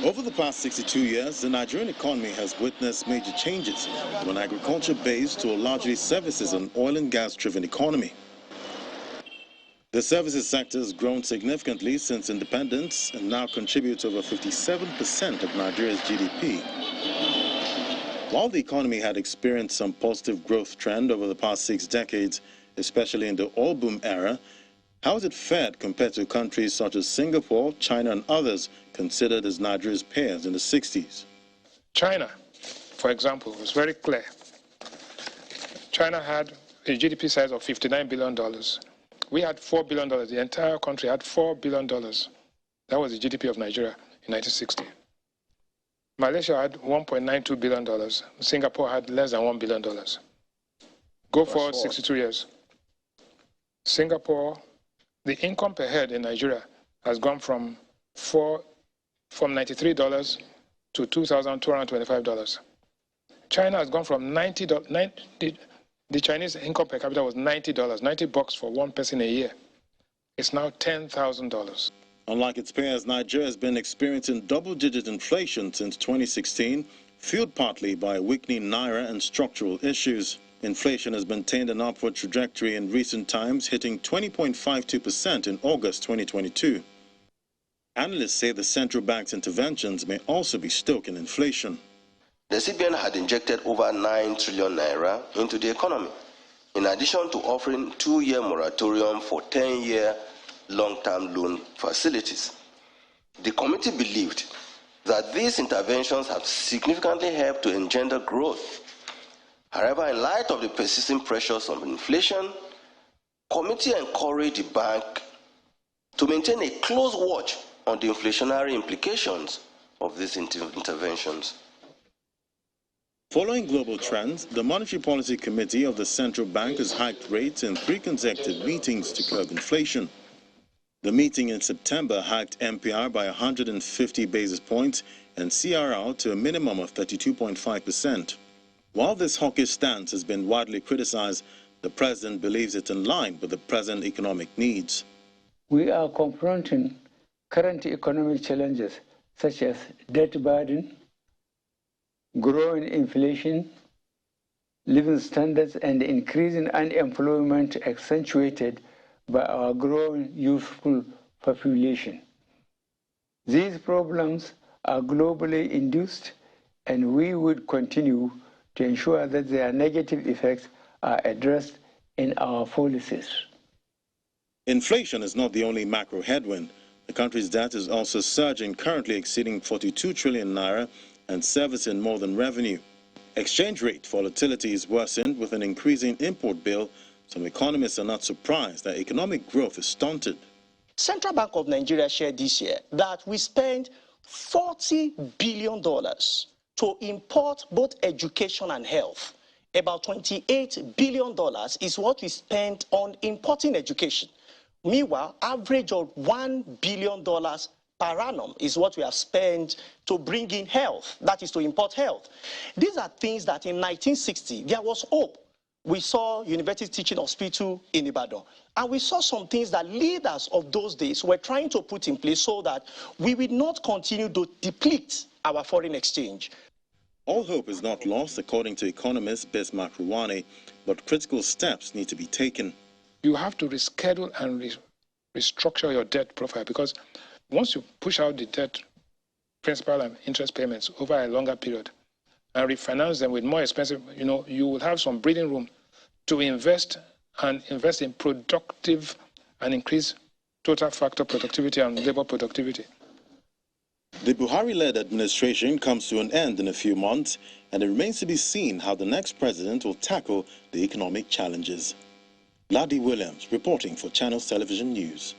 Over the past 62 years, the Nigerian economy has witnessed major changes from an agriculture-based to a largely services and oil and gas-driven economy. The services sector has grown significantly since independence and now contributes over 57% of Nigeria's GDP. While the economy had experienced some positive growth trend over the past 6 decades, especially in the oil boom era, how has it fared compared to countries such as Singapore, China, and others considered as Nigeria's peers in the 60s? China, for example, was very clear. China had a GDP size of $59 billion. We had $4 billion. The entire country had $4 billion. That was the GDP of Nigeria in 1960. Malaysia had $1.92 billion. Singapore had less than $1 billion. Go forward 62 years. Singapore, the income per head in Nigeria has gone from $93 to $2,225. China has gone from the Chinese income per capita was $90, $90 for one person a year. It's now $10,000. Unlike its peers, Nigeria has been experiencing double-digit inflation since 2016, fueled partly by a weakening naira and structural issues. Inflation has maintained an upward trajectory in recent times, hitting 20.52% in August 2022. Analysts say the central bank's interventions may also be stoking inflation. The CBN had injected over 9 trillion naira into the economy, in addition to offering 2-year moratorium for 10-year long-term loan facilities. The committee believed that these interventions have significantly helped to engender growth. However, in light of the persisting pressures on inflation, the committee encouraged the bank to maintain a close watch on the inflationary implications of these interventions. Following global trends, the Monetary Policy Committee of the Central Bank has hiked rates in 3 consecutive meetings to curb inflation. The meeting in September hiked MPR by 150 basis points and CRR to a minimum of 32.5%. While this hawkish stance has been widely criticized, the president believes it's in line with the present economic needs. We are confronting current economic challenges such as debt burden, growing inflation, living standards, and increasing unemployment accentuated by our growing youthful population. These problems are globally induced, and we would continue to ensure that their negative effects are addressed in our policies. Inflation is not the only macro headwind. The country's debt is also surging, currently exceeding 42 trillion naira and servicing more than revenue. Exchange rate volatility is worsened with an increasing import bill. Some economists are not surprised that economic growth is stunted. Central Bank of Nigeria shared this year that we spent $40 billion to import both education and health. About $28 billion is what we spent on importing education. Meanwhile, average of $1 billion per annum is what we have spent to bring in health, that is to import health. These are things that in 1960, there was hope. We saw University Teaching Hospital in Ibadan, and we saw some things that leaders of those days were trying to put in place so that we will not continue to deplete our foreign exchange. All hope is not lost, according to economist Bismarck Ruwane, but critical steps need to be taken. You have to reschedule and restructure your debt profile, because once you push out the debt, principal and interest payments over a longer period and refinance them with more expensive, you will have some breathing room to invest in productive and increase total factor productivity and labor productivity. The Buhari-led administration comes to an end in a few months, and it remains to be seen how the next president will tackle the economic challenges. Ladi Williams reporting for Channels Television News.